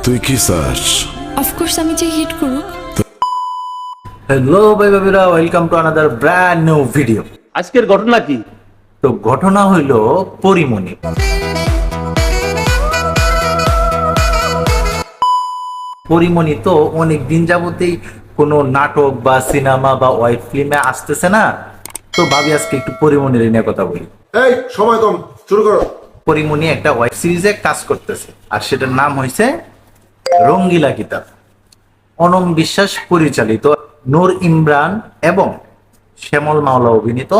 তুই কি চাস? অফকোর্স আমি চাই হিট করুক। হ্যালো ভাই ভাবিরা, welcome to another brand new video. আজকের ঘটনা কি? তো ঘটনা হইল পরিমণি। পরিমণি তো অনেক দিন যাবতেই কোনো নাটক বা সিনেমা বা ওয়েব ফিল্মে আসতেছে না, তো ভাবি আজকে একটু পরিমণির নিয়ে কথা বলি। এই সময় কম, শুরু করো। পরিমণি একটা ওয়েব সিরিজে কাজ করতেছে, আর সেটার নাম হয়েছে রঙ্গিলা কিতাব। অনম বিশ্বাস পরিচালিত, নূর ইমরান এবং শ্যামল মাওলা অভিনীত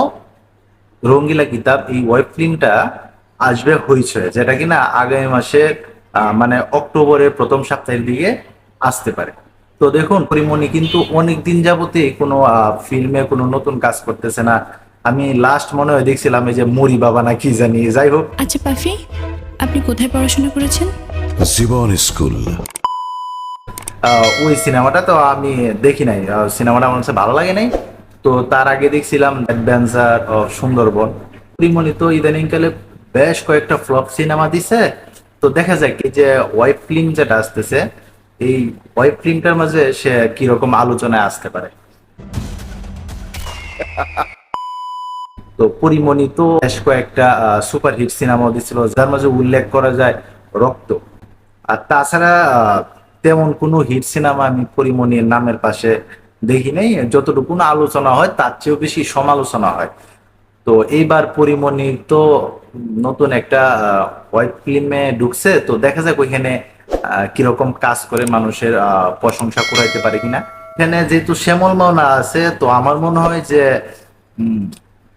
রঙ্গিলা কিতাব। এই ওয়েব ফিল্মটা আসবে হইচই, যেটা কিনা আগামী মাসে মানে অক্টোবরের প্রথম সপ্তাহের দিকে আসতে পারে। তো দেখুন, পরিমণি কিন্তু অনেক দিন যাবতে কোনো ফিল্মে কোনো নতুন কাজ করতেছে না। আমি লাস্ট মনে হয় দেখছিলাম এই যে মুড়ি বাবা না কি জানি, যাই হোক। আচ্ছা পাফি, আপনি কোথায় পড়াশোনা করেছেন? জীবন স্কুল। ওই সিনেমাটা তো আমি দেখি নাই, সিনেমাটা আমার কাছে ভালো লাগে নাই। তো তার আগে দেখছিলাম অ্যাডভেঞ্চার অফ সুন্দরবন। পরিমণি তো ইদানিংকালে বেশ কয়েকটা ফ্লপ সিনেমা দিছে। তো দেখা যাক এই যে ওয়েব ফিল্ম যেটা আসতেছে, এই ওয়েব ফিল্মটার মাঝে সে কিরকম আলোচনায় আসতে পারে। তো পরিমণি তো বেশ কয়েকটা সুপারহিট সিনেমাও দিছিল, যার মাঝে উল্লেখ করা যায় রক্ত। আর তাছাড়া তেমন কোনো হিট সিনেমা আমি পরিমণির নামের পাশে দেখি নাই। যতটুকু আলোচনা হয় তার চেয়েও বেশি সমালোচনা হয়। তো এইবার পরিমণি তো নতুন একটা ওয়েব ফিল্মে ঢুকছে, তো দেখা যাক ওইখানে কিরকম কাজ করে মানুষের প্রশংসা কুড়াইতে পারে কিনা। এখানে যেহেতু শ্যামল মাওনা আছে, তো আমার মনে হয় যে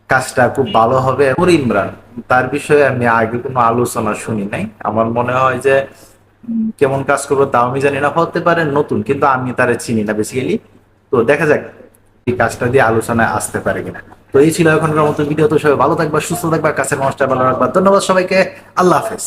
কাজটা খুব ভালো হবে। নূর ইমরান, তার বিষয়ে আমি আগে কোনো আলোচনা শুনি নাই। আমার মনে হয় যে কেমন কাজ করবো তাও আমি জানি না, হতে পারে নতুন, কিন্তু আমি তারে চিনি না বেসিক্যালি। তো দেখা যাক এই কাজটা দিয়ে আলোচনায় আসতে পারে কিনা। তো এই ছিল এখনকার মতো ভিডিও। তো সবাই ভালো থাকবা, সুস্থ থাকবা, কাছের মানুষটা ভালো রাখবা। ধন্যবাদ সবাইকে, আল্লাহ হাফেজ।